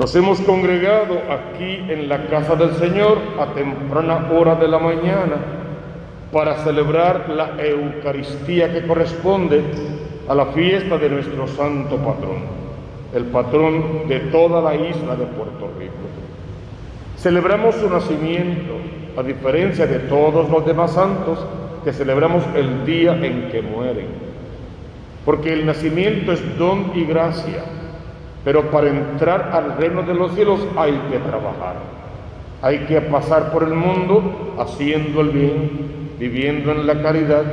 Nos hemos congregado aquí en la casa del Señor a temprana hora de la mañana para celebrar la Eucaristía que corresponde a la fiesta de nuestro santo patrón, el patrón de toda la isla de Puerto Rico. Celebramos su nacimiento, a diferencia de todos los demás santos que celebramos el día en que mueren, porque el nacimiento es don y gracia, pero para entrar al reino de los cielos hay que trabajar, hay que pasar por el mundo haciendo el bien, viviendo en la caridad,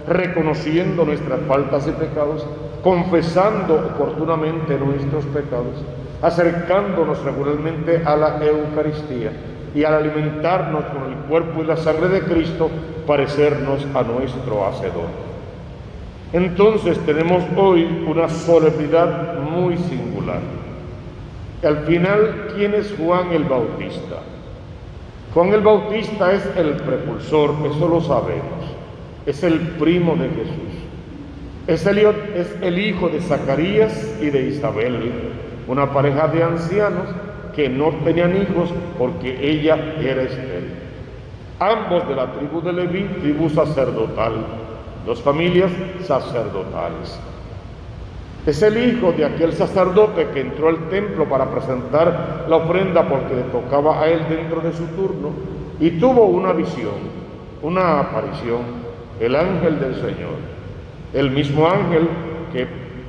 reconociendo nuestras faltas y pecados, confesando oportunamente nuestros pecados, acercándonos regularmente a la Eucaristía y al alimentarnos con el cuerpo y la sangre de Cristo, parecernos a nuestro Hacedor. Entonces tenemos hoy una solemnidad muy singular. Al final, ¿quién es Juan el Bautista? Juan el Bautista es el precursor, eso lo sabemos. Es el primo de Jesús. Es el hijo de Zacarías y de Isabel, una pareja de ancianos que no tenían hijos porque ella era estéril. Ambos de la tribu de Leví, tribu sacerdotal, dos familias sacerdotales. Es el hijo de aquel sacerdote que entró al templo para presentar la ofrenda porque le tocaba a él dentro de su turno y tuvo una visión, una aparición, el ángel del Señor, el mismo ángel que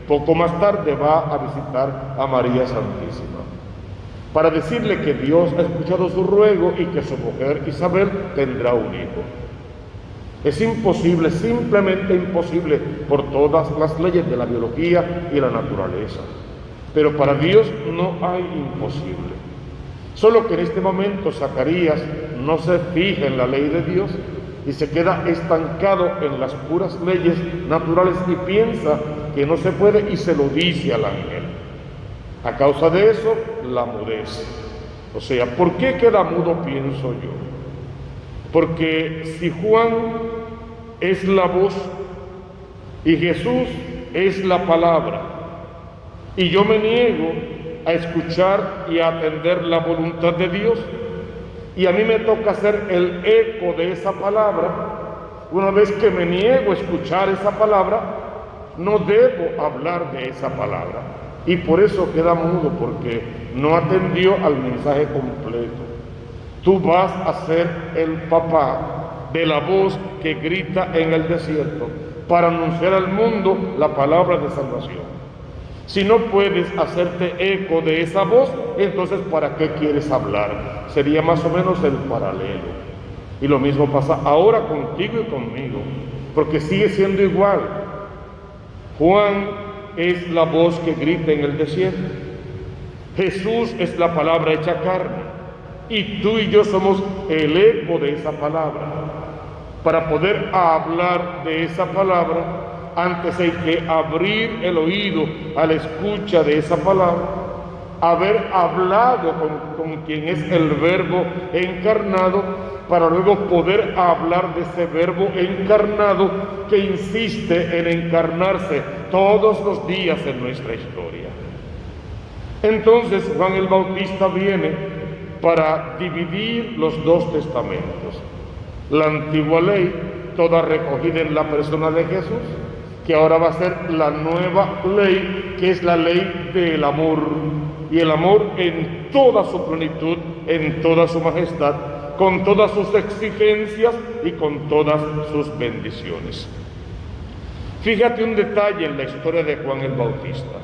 poco más tarde va a visitar a María Santísima para decirle que Dios ha escuchado su ruego y que su mujer Isabel tendrá un hijo. Es imposible, simplemente imposible, por todas las leyes de la biología y la naturaleza. Pero para Dios no hay imposible. Solo que en este momento Zacarías no se fija en la ley de Dios y se queda estancado en las puras leyes naturales y piensa que no se puede y se lo dice al ángel. A causa de eso, la mudez. O sea, ¿por qué queda mudo, pienso yo? Porque si Juan es la voz y Jesús es la palabra, y yo me niego a escuchar y a atender la voluntad de Dios, y a mí me toca ser el eco de esa palabra, una vez que me niego a escuchar esa palabra, no debo hablar de esa palabra, y por eso queda mudo, porque no atendió al mensaje completo. Tú vas a ser el papá de la voz que grita en el desierto para anunciar al mundo la palabra de salvación. Si no puedes hacerte eco de esa voz, entonces ¿para qué quieres hablar? Sería más o menos el paralelo. Y lo mismo pasa ahora contigo y conmigo, porque sigue siendo igual. Juan es la voz que grita en el desierto. Jesús es la palabra hecha carne. Y tú y yo somos el eco de esa palabra. Para poder hablar de esa palabra, antes hay que abrir el oído a la escucha de esa palabra, haber hablado con quien es el Verbo encarnado, para luego poder hablar de ese Verbo encarnado que insiste en encarnarse todos los días en nuestra historia. Entonces Juan el Bautista viene para dividir los dos testamentos. La antigua ley, toda recogida en la persona de Jesús, que ahora va a ser la nueva ley, que es la ley del amor, y el amor en toda su plenitud, en toda su majestad, con todas sus exigencias y con todas sus bendiciones. Fíjate un detalle en la historia de Juan el Bautista.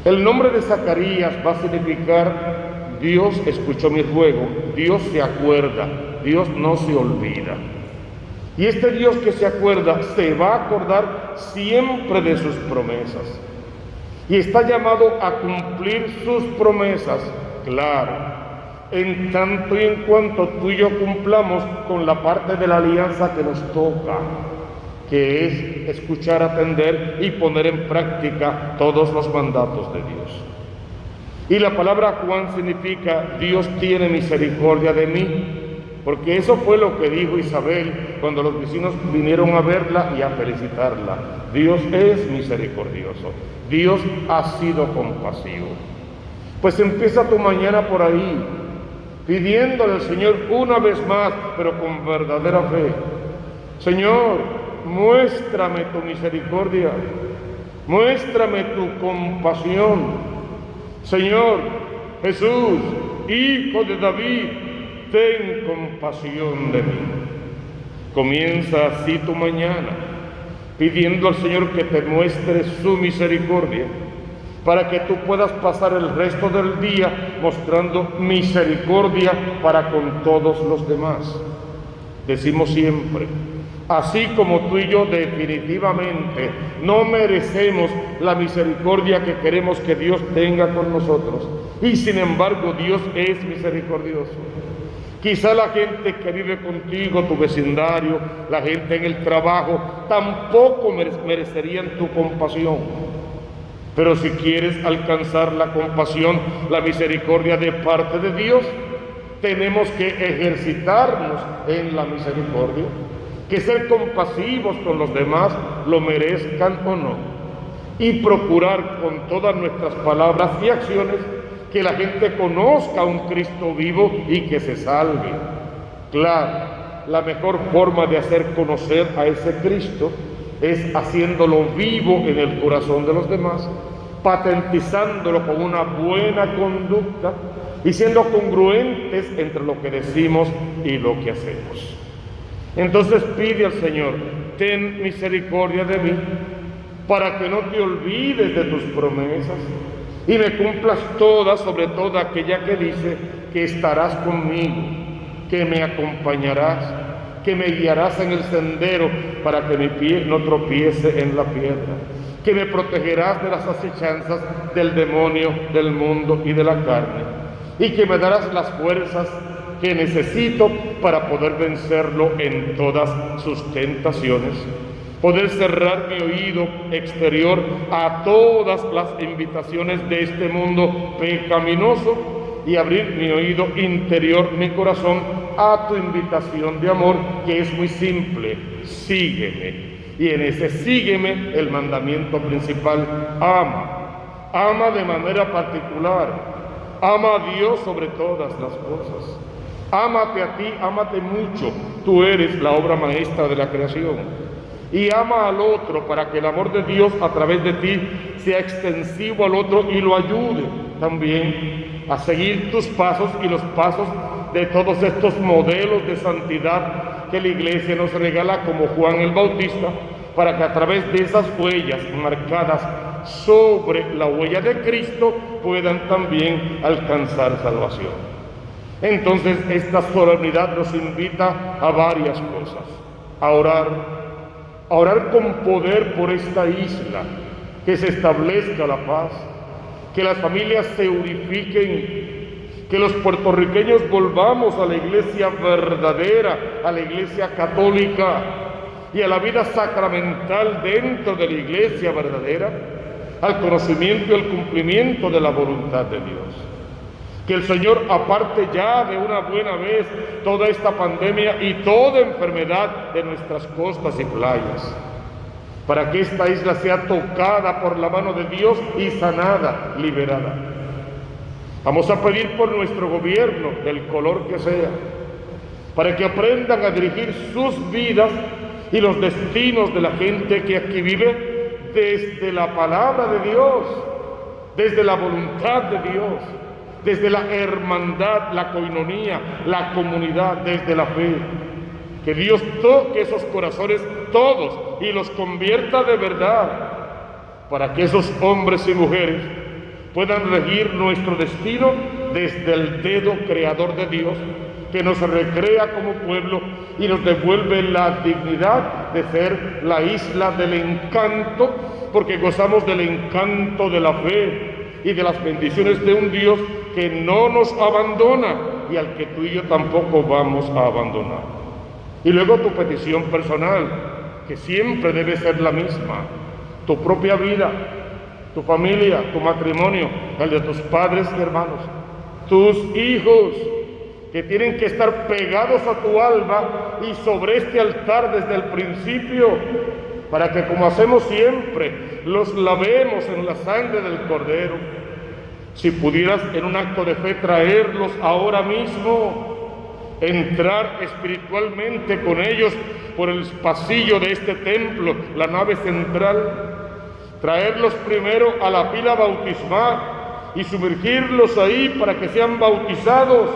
El nombre de Zacarías va a significar Dios escuchó mi ruego, Dios se acuerda, Dios no se olvida. Y este Dios que se acuerda se va a acordar siempre de sus promesas. Y está llamado a cumplir sus promesas, claro, en tanto y en cuanto tú y yo cumplamos con la parte de la alianza que nos toca, que es escuchar, atender y poner en práctica todos los mandatos de Dios. Y la palabra Juan significa Dios tiene misericordia de mí, porque eso fue lo que dijo Isabel cuando los vecinos vinieron a verla y a felicitarla. Dios es misericordioso, Dios ha sido compasivo. Pues empieza tu mañana por ahí, pidiéndole al Señor una vez más, pero con verdadera fe: Señor, muéstrame tu misericordia, muéstrame tu compasión. Señor Jesús, Hijo de David, ten compasión de mí. Comienza así tu mañana, pidiendo al Señor que te muestre su misericordia, para que tú puedas pasar el resto del día mostrando misericordia para con todos los demás. Decimos siempre, así como tú y yo definitivamente no merecemos la misericordia que queremos que Dios tenga con nosotros, y sin embargo Dios es misericordioso. Quizá la gente que vive contigo, tu vecindario, la gente en el trabajo, tampoco merecerían tu compasión. Pero si quieres alcanzar la compasión, la misericordia de parte de Dios, tenemos que ejercitarnos en la misericordia, que ser compasivos con los demás, lo merezcan o no, y procurar con todas nuestras palabras y acciones que la gente conozca a un Cristo vivo y que se salve. Claro, la mejor forma de hacer conocer a ese Cristo es haciéndolo vivo en el corazón de los demás, patentizándolo con una buena conducta y siendo congruentes entre lo que decimos y lo que hacemos. Entonces pide al Señor: ten misericordia de mí, para que no te olvides de tus promesas y me cumplas todas, sobre todo aquella que dice que estarás conmigo, que me acompañarás, que me guiarás en el sendero para que mi pie no tropiece en la piedra, que me protegerás de las acechanzas del demonio, del mundo y de la carne, y que me darás las fuerzas que necesito para poder vencerlo en todas sus tentaciones, poder cerrar mi oído exterior a todas las invitaciones de este mundo pecaminoso y abrir mi oído interior, mi corazón, a tu invitación de amor, que es muy simple: sígueme. Y en ese sígueme, el mandamiento principal: ama. Ama de manera particular. Ama a Dios sobre todas las cosas. Ámate a ti, ámate mucho. Tú eres la obra maestra de la creación. Y ama al otro para que el amor de Dios a través de ti sea extensivo al otro y lo ayude también a seguir tus pasos y los pasos de todos estos modelos de santidad que la Iglesia nos regala, como Juan el Bautista, para que a través de esas huellas marcadas sobre la huella de Cristo puedan también alcanzar salvación. Entonces esta solemnidad nos invita a varias cosas: a orar con poder por esta isla, que se establezca la paz, que las familias se unifiquen, que los puertorriqueños volvamos a la iglesia verdadera, a la iglesia católica y a la vida sacramental dentro de la iglesia verdadera, al conocimiento y al cumplimiento de la voluntad de Dios. Que el Señor aparte ya de una buena vez toda esta pandemia y toda enfermedad de nuestras costas y playas, para que esta isla sea tocada por la mano de Dios y sanada, liberada. Vamos a pedir por nuestro gobierno, del color que sea, para que aprendan a dirigir sus vidas y los destinos de la gente que aquí vive desde la palabra de Dios, desde la voluntad de Dios, desde la hermandad, la coinonía, la comunidad, desde la fe. Que Dios toque esos corazones todos y los convierta de verdad, para que esos hombres y mujeres puedan regir nuestro destino desde el dedo creador de Dios, que nos recrea como pueblo y nos devuelve la dignidad de ser la isla del encanto, porque gozamos del encanto de la fe y de las bendiciones de un Dios que no nos abandona y al que tú y yo tampoco vamos a abandonar. Y luego tu petición personal, que siempre debe ser la misma: tu propia vida, tu familia, tu matrimonio, el de tus padres y hermanos, tus hijos, que tienen que estar pegados a tu alma y sobre este altar desde el principio, para que, como hacemos siempre, los lavemos en la sangre del Cordero, Si pudieras en un acto de fe traerlos ahora mismo, entrar espiritualmente con ellos por el pasillo de este templo, la nave central, traerlos primero a la pila bautismal y sumergirlos ahí para que sean bautizados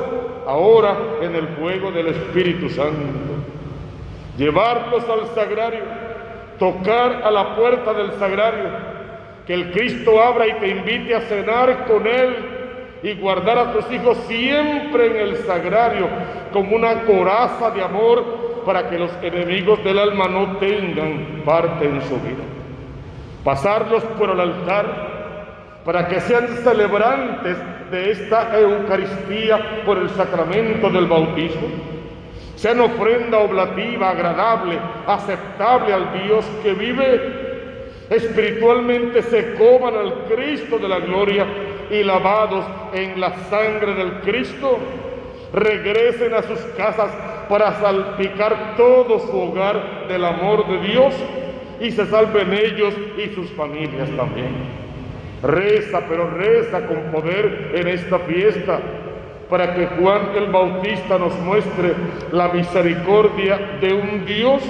ahora en el fuego del Espíritu Santo. Llevarlos al sagrario, tocar a la puerta del sagrario, que el Cristo abra y te invite a cenar con Él y guardar a tus hijos siempre en el sagrario como una coraza de amor para que los enemigos del alma no tengan parte en su vida. Pasarlos por el altar para que sean celebrantes de esta Eucaristía por el sacramento del bautismo. Sean ofrenda oblativa, agradable, aceptable al Dios que vive. Espiritualmente se coman al Cristo de la gloria y lavados en la sangre del Cristo, regresen a sus casas para salpicar todo su hogar del amor de Dios y se salven ellos y sus familias también. Reza, pero reza con poder en esta fiesta para que Juan el Bautista nos muestre la misericordia de un Dios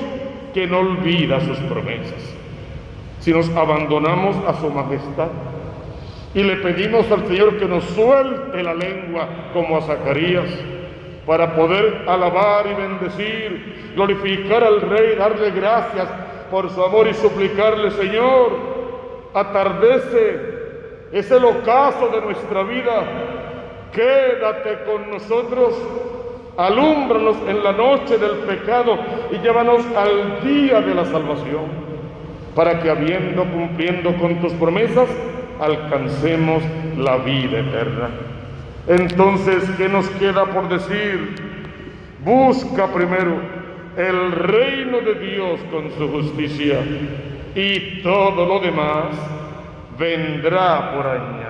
que no olvida sus promesas. Si nos abandonamos a su majestad y le pedimos al Señor que nos suelte la lengua como a Zacarías para poder alabar y bendecir, glorificar al Rey, darle gracias por su amor y suplicarle: Señor, atardece, es el ocaso de nuestra vida, quédate con nosotros, alúmbranos en la noche del pecado y llévanos al día de la salvación, para que cumpliendo con tus promesas, alcancemos la vida eterna. Entonces, ¿qué nos queda por decir? Busca primero el reino de Dios con su justicia y todo lo demás vendrá por añadidura.